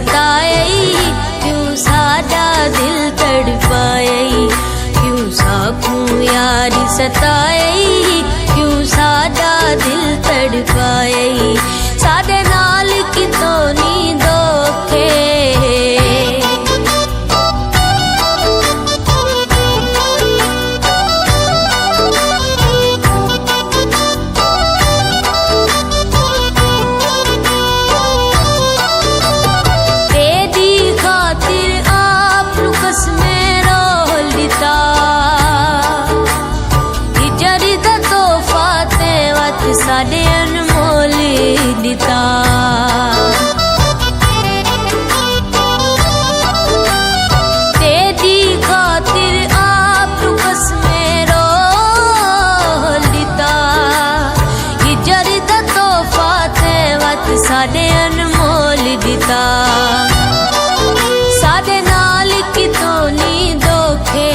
सताई, क्यों साडा दिल तड़पाई, क्यों साकू यारी सताई, क्यों साडा दिल तड़पाई, साडे नाल कितों नी धोखे। साडे अनमोल दिता, तेरी खातिर आप कसमें रोल दिता, हिजर दा तोहफा ते वत साडे अनमोल दिता, साडे नाल कितों नी धोखे,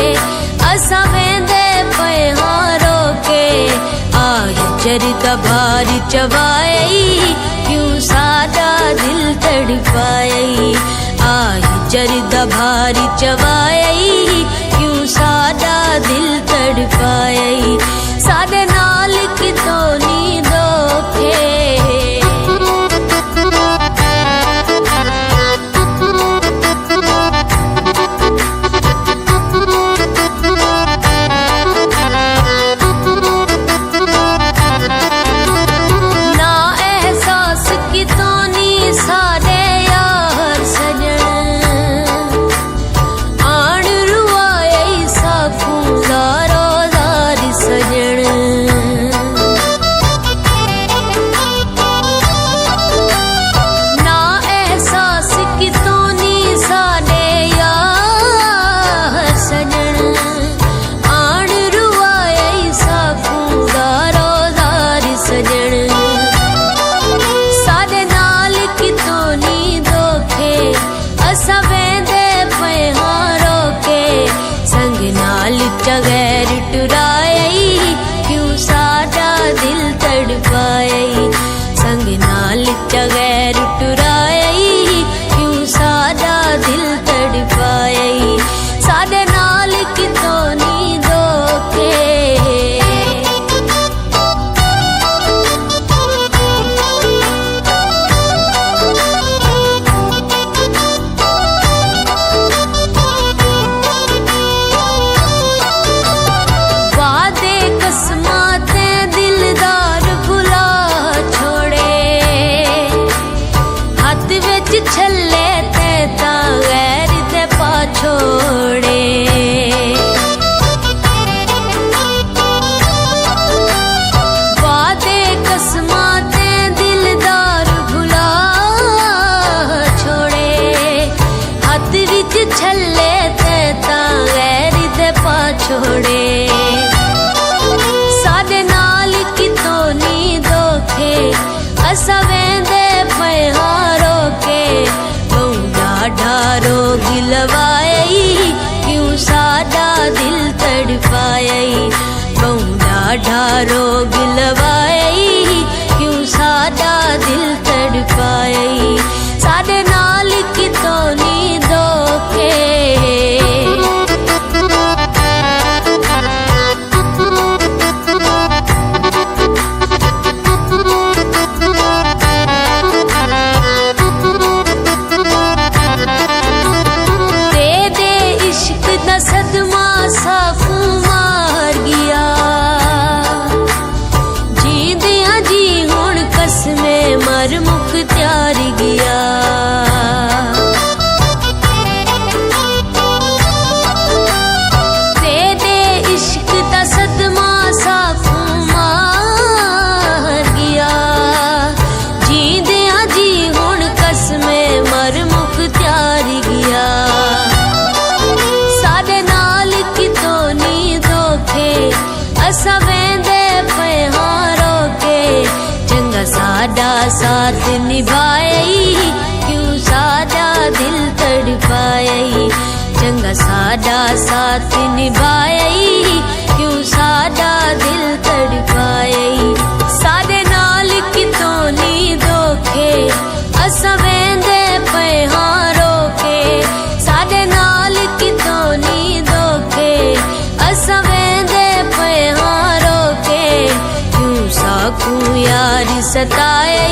असां वेंदे पे हां रोके, हिजर भार चवाई, क्यों साडा दिल तड़पाई, हिजर भार चवाई, क्यों साडा दिल तड़पाई, साडे नाल कितों नी धोखे। गैर टुराई, क्यों साडा दिल तड़पाई, संग नाल गैर टुराई, क्यों साडा दिल तड़पाई, साडे नाल कितों नी धोखे। छले ते गैर ते पाछोड़े, वादे कसमा ते दिलदार भुला छोड़े, हाथ विच छले ते गैर ते पाछोड़े, साडे नाल कितों नी धोखे, असां वेंदे पे हां रोके, ढारो गिलवाई, क्यों साडा दिल तड़पाई, बहुड़ा ढारो गिलवाई, क्यों साडा दिल तड़पाई, साडे नाल कितों नी धोखे। सदमा साफू मार गया, जी दिया जी हुण कसमे मर मुख त्यार गया, तेरे इश्क दा सदमा साफू मार गया, जी दिया जी हुण कसमे मर मुख त्यार गया, असां वेंदे पे हां रोके, चंगा साडा साथ निभाई, क्यों साडा दिल तड़पाई, चंगा साडा साथ निभाई, क्यों साडा दिल तड़पाई, साडे नाल कितों नी धोखे, असां वेंदे पे हां सताए,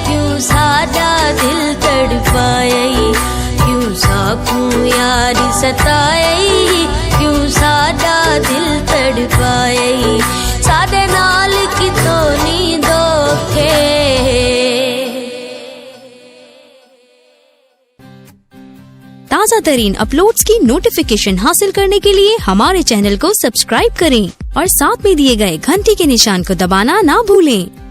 क्यों साडा दिल तड़पाए, क्यों साकू यारी सताए, क्यों साडा दिल तड़पाए, साडे नाल कितों नी धोखे। ताज़ा तरीन अपलोड्स की नोटिफिकेशन हासिल करने के लिए हमारे चैनल को सब्सक्राइब करें और साथ में दिए गए घंटी के निशान को दबाना ना भूलें।